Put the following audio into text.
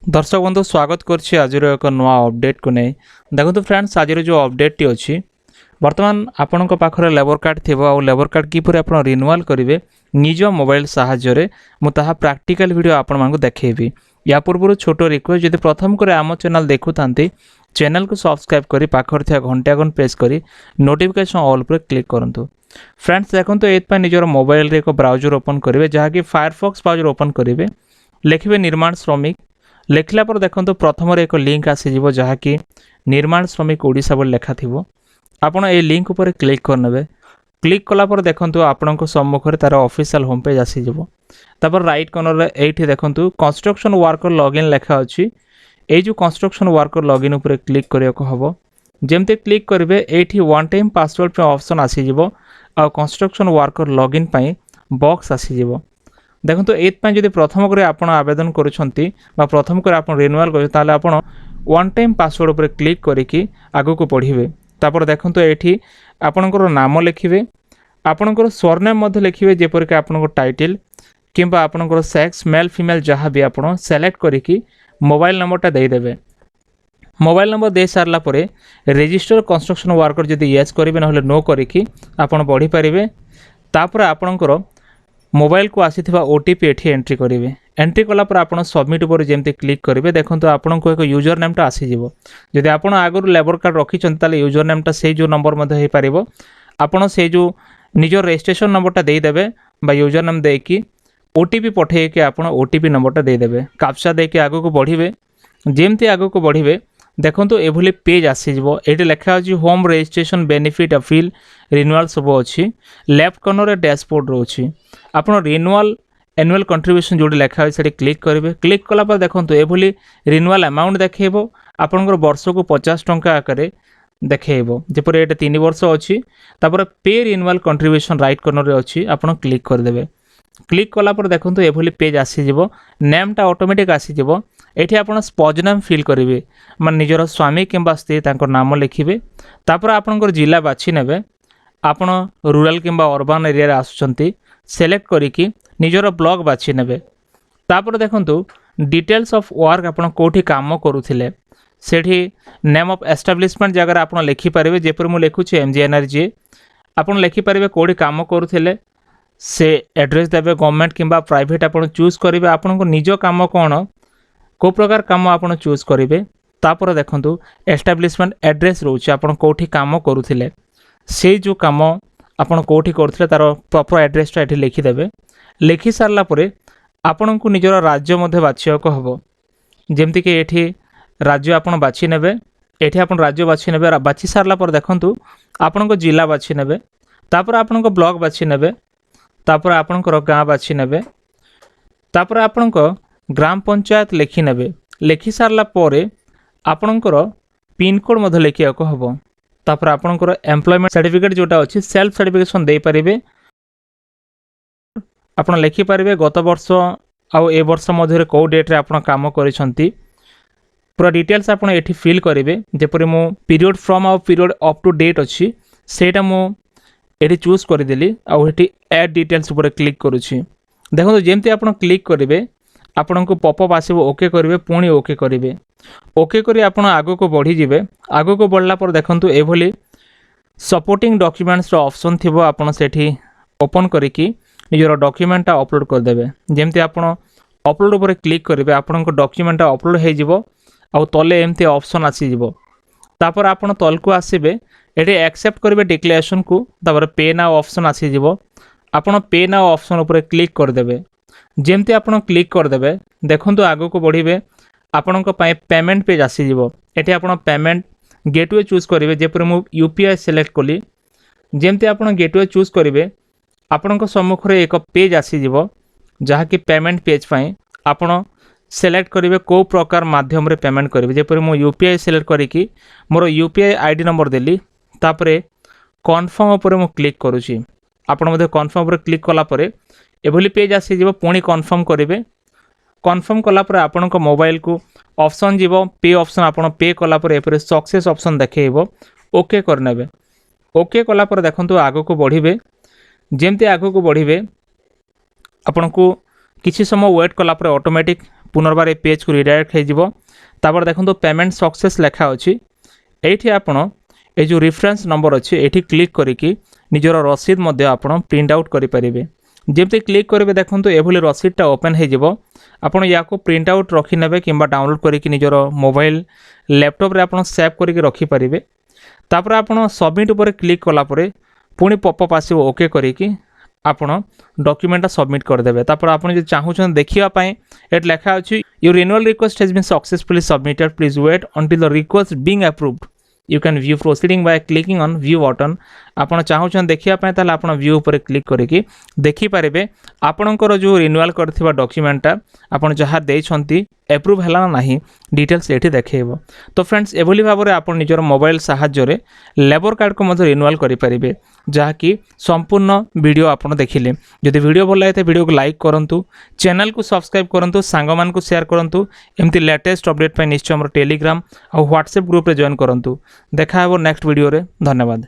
दर्शक बंधु स्वागत करछि आज एक नुआ अपडेट को नहीं। देखो फ्रेंड्स, आज जो अपडेट टी अच्छी बर्तमान आपणक पाखरे लेबर कार्ड थी आ लेबर कार्ड किपर आप रिन्यूअल करेंगे निज मोबाइल साहाय्य मुझे प्रैक्टिकल वीडियो आपण देखी। या पूर्व छोट रिक्वेस्ट, जब प्रथम कर आम चैनल देखु चैनल को सब्सक्राइब कर पाखर थी घंटे आइकन प्रेस कर नोटिफिकेशन ऑल पर क्लिक करूँ। फ्रेंड्स देखो ये निजर मोबाइल एक ब्राउजर ओपन करेंगे जहाँकि फायरफॉक्स ब्राउजर ओपन करेंगे, लिखे निर्माण श्रमिक लिखला पर देखो प्रथम एक लिंक आसीज जहाँकि निर्माण श्रमिक ओडिशा बोली लेखा थी। आपड़ ये लिंक उपर क्लिक करने, क्लिक कलापर देखो आपण सम्मुखें तार ऑफिशियल होम पेज आसीज। तापर राइट कॉर्नर ये देखो कंस्ट्रक्शन वर्कर लॉगिन लेखा अच्छी। ये जो कंस्ट्रक्शन वर्कर लॉगिन उपर क्लिक करने को हम, जमती क्लिक करेंगे ये वन टाइम पासवर्ड ऑप्शन आसीज आ कंस्ट्रक्शन वर्कर लॉगिन पाई बॉक्स आसीज। देखो ये जब प्रथम कर आपण आवेदन करुँच प्रथम कर आप रिन्यूअल कर आप वन टाइम पासवर्ड उपर क्लिक करके आग को पढ़े। तापर देखो ये आपणकर नाम लिखे, आपणकर सरनेम लिखे, जेपरिक आपण टाइटल किंबा आपणकर सेक्स मेल फीमेल जहाँ भी आप सेलेक्ट करके मोबाइल नंबरटा देदेवे। मोबाइल नंबर दे सारा पर रजिस्टर कंस्ट्रक्शन वर्कर जदि येस करेंगे ना नो करके आप बढ़ी पारे। तापर आपणकर मोबाइल को आसी ओटीपी एठी एंट्री करेंगे। एंट्री कलापर आप सबमिट पर जमी क्लिक करेंगे, देखो आपन को एक यूजर नेमटा आसीज। जदि आप आगुरी लेबर कार्ड रखिंट यूजर नेमटा से जो नंबर हो पार आपड़ से जो निजर रजिस्ट्रेशन नंबरटा देदेवे यूजर नेम देकी ओटीपी पठे कि आप ओटीपी नंबरटा देदेवे। कैप्चा देके आग को बढ़े। जमती आग को बढ़े देखो ये पेज आसीज। ये लिखा अच्छी home registration benefit appeal renewal सब अच्छी। लेफ्ट कॉर्नर डैशबोर्ड रोचे आप रिन्यूअल एनुअल कंट्रीब्यूशन जो लिखा है से क्लिक करेंगे। क्लिक कलापर देखो ये रिन्यूअल अमाउंट देखेब आपंकर वर्ष को 50 टंका आकार देखेब। जपर ये 3 वर्ष अच्छी। तापर पे रिन्यूअल कंट्रीब्यूशन राइट कॉर्नर अच्छी आप क्लिक करदे। क्लिक कलापर देखो ये पेज आसीज। नेमटा ऑटोमेटिक आसीज। ये आप स्पॉज नेम फिल करेंगे मान निजर स्वामी किंबा स्त्री नाम लिखे। तापर आपंकर जिला बाछि नेबे, आपण रूरल किंबा अर्बन एरिया आसुचंती सेलेक्ट करिकी निजर ब्लॉक बाछि नेबे। तापर देखो डिटेल्स ऑफ वर्क आपण कोठी काम करूथिले सेठी नेम ऑफ एस्टाब्लिशमेंट जगह आप लिखिपारे। जेपर मु लिखुछि एमजीएनआरजी आप लिखिपारे कोठी काम करूथिले से एड्रेस देवे गवर्नमेंट किंबा प्राइवेट आप चूज करेंगे। आपण निज काम कौन को प्रकार काम आप चूज करेंगे। तापर देखो एस्टाब्लिशमेंट एड्रेस रोचे आप कोठी काम करूथिले से जो काम आपण कोठी करथिले तार प्रॉपर एड्रेसटा ये लिखिदेवे। लिखि सारला परे आपण को निजर राज्य मध्य बाछियाको हबो। जेमती कि एठी राज्य आपण बाछि नेबे। एठी आपण राज्य बाछि नेबे। बाछि सारला पर देखंतु आपण को जिला बाछि नेबे। तापर आपण को ब्लॉक बाछि नेबे। तापर आपण को गाँ बाछि नेबे। तापर आपण को ग्राम पंचायत लिखि नेबे। लिखि सारला परे आपण को पिन कोड मध्य लिखियाको हबो। तापर आपणकर एम्प्लॉयमेंट सर्टिफिकेट जोटा अच्छी सेल्फ सर्टिफिकेशन दे पारे। आप लिखिपारे गत वर्ष आउ ए वर्ष मध्य कौ डेट्रे आप काम करिसेंती पूरा डिटेल्स आप ये फिल करेंगे। जपरी मु पीरियड फ्रॉम आउ पीरियड अप टू डेट अच्छी सेटा मुझे चूज करदेली आउटी एड डिटेल्स उपर क्लिक करुच्छी। देखो जमती आप क्लिक करेंगे आपण को पॉपअप आसो ओके करेंगे पुणी ओके करेंगे। ओके करी आपण आग को बढ़ी जिवे। आग को बढ़ला पर देखंतु एभली सपोर्टिंग डॉक्यूमेंट्स ऑप्शन थिबो आपण सेठी ओपन करिकी निजर डॉक्यूमेंटा अपलोड करदेवे। जेमती आपण अपलोड उपर क्लिक करेंगे आपण को डॉक्यूमेंटा अपलोड हो जिवो आ तले एमती ऑप्शन आसी जिवो। तापर आपण तल को आसीबे एटे एक्सेप्ट करेंगे डिक्लेरेशन को। तापर पे नाउ ऑप्शन आसी जिवो आपण पे नाउ ऑप्शन उपर क्लिक करदेवे। जेमती आपण क्लिक करदेवे देखंतु आग को बढ़िबे आपण पेमेंट पेज आसीज। ये आप पेमेंट गेटवे चूज करेंगे। जेपर मु यूपीआई सिलेक्ट कली जमती आप गेटवे चूज करेंगे आपण सम्मुखें एक पेज आसीज जहाँकि पेमेंट पेज पाई आपण सेलेक्ट करेंगे को प्रकार माध्यम रे पेमेंट करेंगे। जेपर मु यूपीआई सिलेक्ट करी मोर यूपीआई आईडी नंबर देली तापर कन्फर्म उपर मु क्लिक करुँची। आपण मध्य कन्फर्म उपर क्लिक कलापर एभली पेज आसीज पुणी कन्फर्म करेंगे। कन्फर्म कलापर आपण मोबाइल को ऑप्शन जीव पे ऑप्शन आपण पे कलापर एपरे सक्सेस ऑप्शन देखेइबो ओके करनेबे। ओके कलापर देखंतु आगो को बढ़िबे। जेमती आगो को बढ़िबे आपण को किसी समय वेट कलापर ऑटोमेटिक पुनर्बार ए पेज को रिडायरेक्ट हो देखो पेमेंट सक्सेस लेखा अच्छी ये आपण ये जो रेफरेंस नंबर अच्छे ये क्लिक करके निजर रसीद आपण प्रिंट आउट करेंगे। जमती क्लिक करेंगे देखो एभली रसीदटा ओपन हो आपड़ या प्रिंट आउट रखिने कि डाउनलोड करके निजर मोबाइल लैपटॉप रे आपड़ सेव करके रखिपारे। तापर आपड़ सबमिट उपर क्लिक कलापर पुणी पॉपअप आसो ओके करके आपण डॉक्यूमेंटा सबमिट करदेवे। तापर आपण जो चाहूँ देखापी ये लिखा अच्छी your renewal request has been successfully submitted please wait until the request being approved you can view proceeding by clicking on view button. आपड़ चाहूँ देखापी ताल आप व्यू उपर क्लिक करके देखिपारे आपणकर जो रिन्यूअल करथिबा डॉक्यूमेंटा आपन जहाँ देइछंती एप्रूव है ना डिटेल्स ये देखो। तो फ्रेंड्स एभली भाव में आप निजर मोबाइल साहाय्य लेबर कार्ड को मध्य रिन्यूअल करेंगे जहाँकि संपूर्ण वीडियो आपन देखिले। जदि वीडियो भल लगे वीडियो को लाइक करूँ, चैनल को सब्सक्राइब करूँ, सांग मान को शेयर करूँ। एमती लेटेस्ट अपडेट निश्चय टेलीग्राम और व्हाट्सएप ग्रुप रे जॉइन करूँ। देखा नेक्स्ट वीडियो रे। धन्यवाद।